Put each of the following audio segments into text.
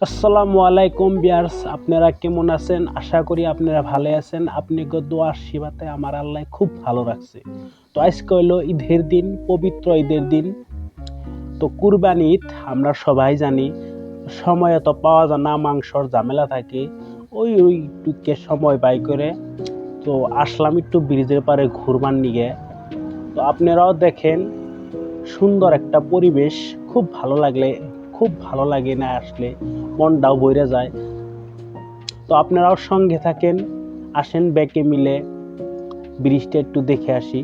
আসসালামু আলাইকুম ভিউয়ার্স, আপনারা কেমন আছেন? আশা করি আপনারা ভালো আছেন। আপনাকে দোয়া আশীর্বাদে আমার আল্লাহ খুব ভালো রাখছে। তো আজকে হলো ঈদের দিন, পবিত্র ঈদের দিন। তো কুরবানি ঈদ আমরা সবাই জানি, সময় তো পাওয়া যায় না, মাংসর ঝামেলা থাকে। ওইটুকে সময় বাই করে তো আসলাম একটু ব্রিজের পারে ঘুরবার নিগে। তো আপনারাও দেখেন, সুন্দর একটা পরিবেশ, খুব ভালো লাগে না আসলে, মনটাও ভরে যায়। তো আপনারাও সঙ্গে থাকেন, আসেন ব্যাকে মিলে ব্রিজটা একটু দেখে আসি।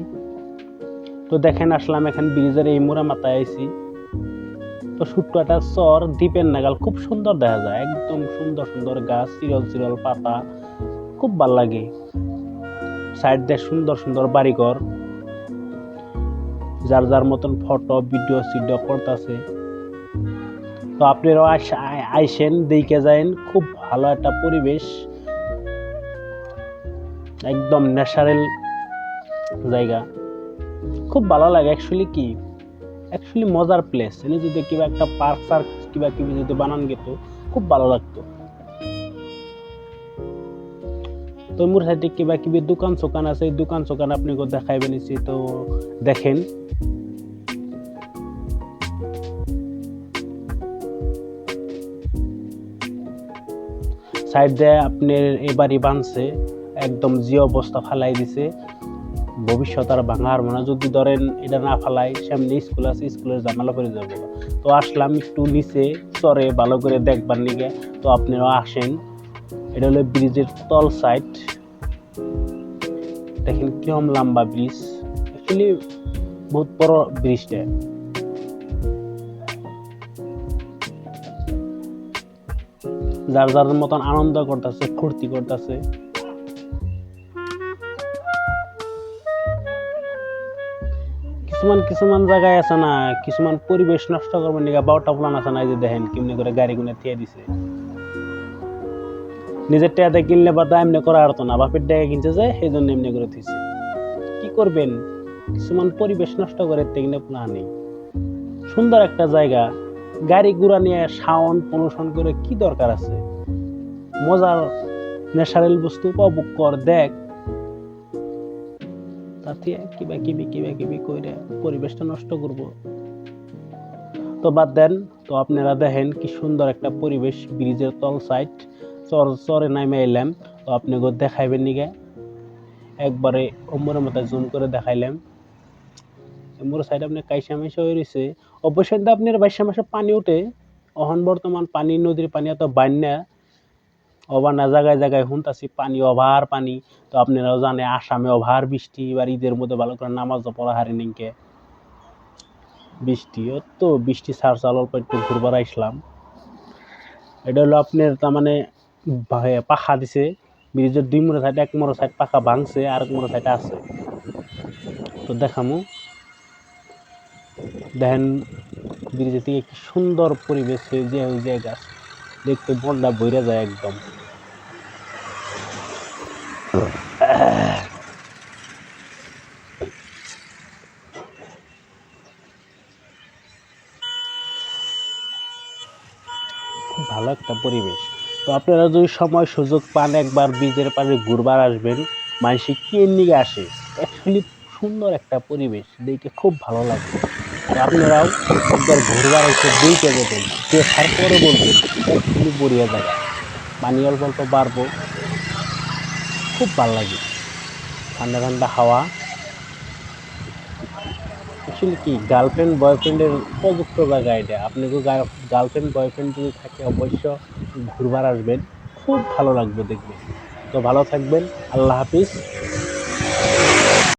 তো দেখেন, আসলাম এখন ব্রিজের এই মোড়া মাথায় আইছি। তো ছোট্ট একটা চর, দ্বীপের নাগাল খুব সুন্দর দেখা যায়, একদম সুন্দর সুন্দর গাছ, চিরল চিরল পাতা, খুব ভাল লাগে। সাইড দিয়ে সুন্দর সুন্দর বাড়িঘর, যার যার মতন ফটো ভিডিও সিডিও করতেছে। তো আপনারাও আইসেন, দেখে যায়েন, খুব ভালো একটা পরিবেশ, একদম ন্যাচারাল জায়গা, খুব ভালো লাগে। অ্যাকচুয়ালি মজার প্লেস। এনে যদি কিবা একটা পার্ক সার্ক কিবা কিবি যদি বানান গেত, খুব ভালো লাগতো। তো মোর সাইডে কিবা কিবি দোকান চোকান আছে, দোকান চোকান আপনাকে দেখাইবে নিছি। তো দেখেন, সাইড দিয়ে আপনার এবারই বানছে, একদম যে অবস্থা ফালাই দিছে, ভবিষ্যৎ আর ভাঙার মনে, যদি ধরেন এটা না ফালাই, সামনে স্কুল আছে, স্কুলের জামালা করে যাবো। তো আসলাম একটু নিচে চরে ভালো করে দেখবার নিগে। তো আপনারাও আসেন, এটা হলো ব্রিজের তল সাইড। দেখেন কিরম লম্বা ব্রিজ, অ্যাকচুয়ালি বহুত বড় ব্রিজটা। যার যার মতন আনন্দ করতেছে, ফুর্তি করতেছে। কিছুমান জায়গায় আছে না, কিছুমান পরিবেশ নষ্ট করবার নিগা বারোটা প্লান আছে না, এই যে দেখেন কেমনি করে গাড়ি গুনে থিয়ে দিছে। নিজের টাকাতে কিনলে বা এমনি করা হতো না, বাপের টাকা কিনছে যে সেই জন্য এমনি করে থিয়েছে। কি করবেন, কিছুমান পরিবেশ নষ্ট করে তেগনে প্লান নেই। সুন্দর একটা জায়গা, গাড়ি ঘোড়া নিয়ে সাউন্ড পলিউশন করে কি দরকার আছে? মজার ন্যাচারাল বস্তু উপভোগ কর, দেখ, তাতে কিবা কিবি কইরে পরিবেশটা নষ্ট করব। তো বাদ দেন। তো আপনারা দেখেন কি সুন্দর একটা পরিবেশ, ব্রিজের তল সাইড, চরে নামে এলাম। তো আপনাকে দেখাইবেন নিগে একবারে অম্বরের মতো জুম করে দেখাইলাম। মোর সাইড আপনি কাইসা মাইসা হয়ে রয়েছে। অবশ্যই আপনার বাইশা মাসে পানি উঠে, অহন বর্তমান পানি, নদীর পানি এত বান্যা, অবা না জায়গায় জায়গায় শুনতাছি পানি, ওভার পানি। তো আপনারাও জানে আসামে ওভার বৃষ্টি, এবার ঈদের মধ্যে ভালো করে নামাজও পড়া হারি নিকে বৃষ্টি, তো বৃষ্টি ছাড় অল্প একটু ঘুরবার আসলাম। এটা হলো আপনার তার মানে পাখা দিছে ব্রিজের দুই মোড় সাইড, এক মোড় সাইড পাখা ভাঙছে, আর এক মোড় সাইড আছে। তো দেখামু, দেখেন ব্রিজের থেকে কি সুন্দর পরিবেশ, যে ওই যে গাছ দেখতে মনটা ভরে যায় একদম। খুব ভালো একটা পরিবেশ। তো আপনারা যদি সময় সুযোগ পান, একবার ব্রিজের পাড়ে ঘুরবার আসবেন। মানুষে কি নিয়ে আসে, অ্যাকচুয়ালি সুন্দর একটা পরিবেশ দেখে খুব ভালো লাগবে। তো আপনারাও একবার ঘুরবার এসে দেখে যাবেন, দেখার পরে বলবেন অ্যাকচুয়ালি বড়িয়া জায়গা। পানি অল্প অল্প বাড়বো, খুব ভালো লাগে, ঠান্ডা ঠান্ডা হাওয়া। অ্যাকচুয়ালি কি গার্লফ্রেন্ড বয়ফ্রেন্ডের উপযুক্ত জায়গা এটা। আপনাকে গার্লফ্রেন্ড বয়ফ্রেন্ড যদি থাকে, অবশ্য ঘুরবার আসবেন, খুব ভালো লাগবে দেখবেন। তো ভালো থাকবেন, আল্লাহ হাফিজ।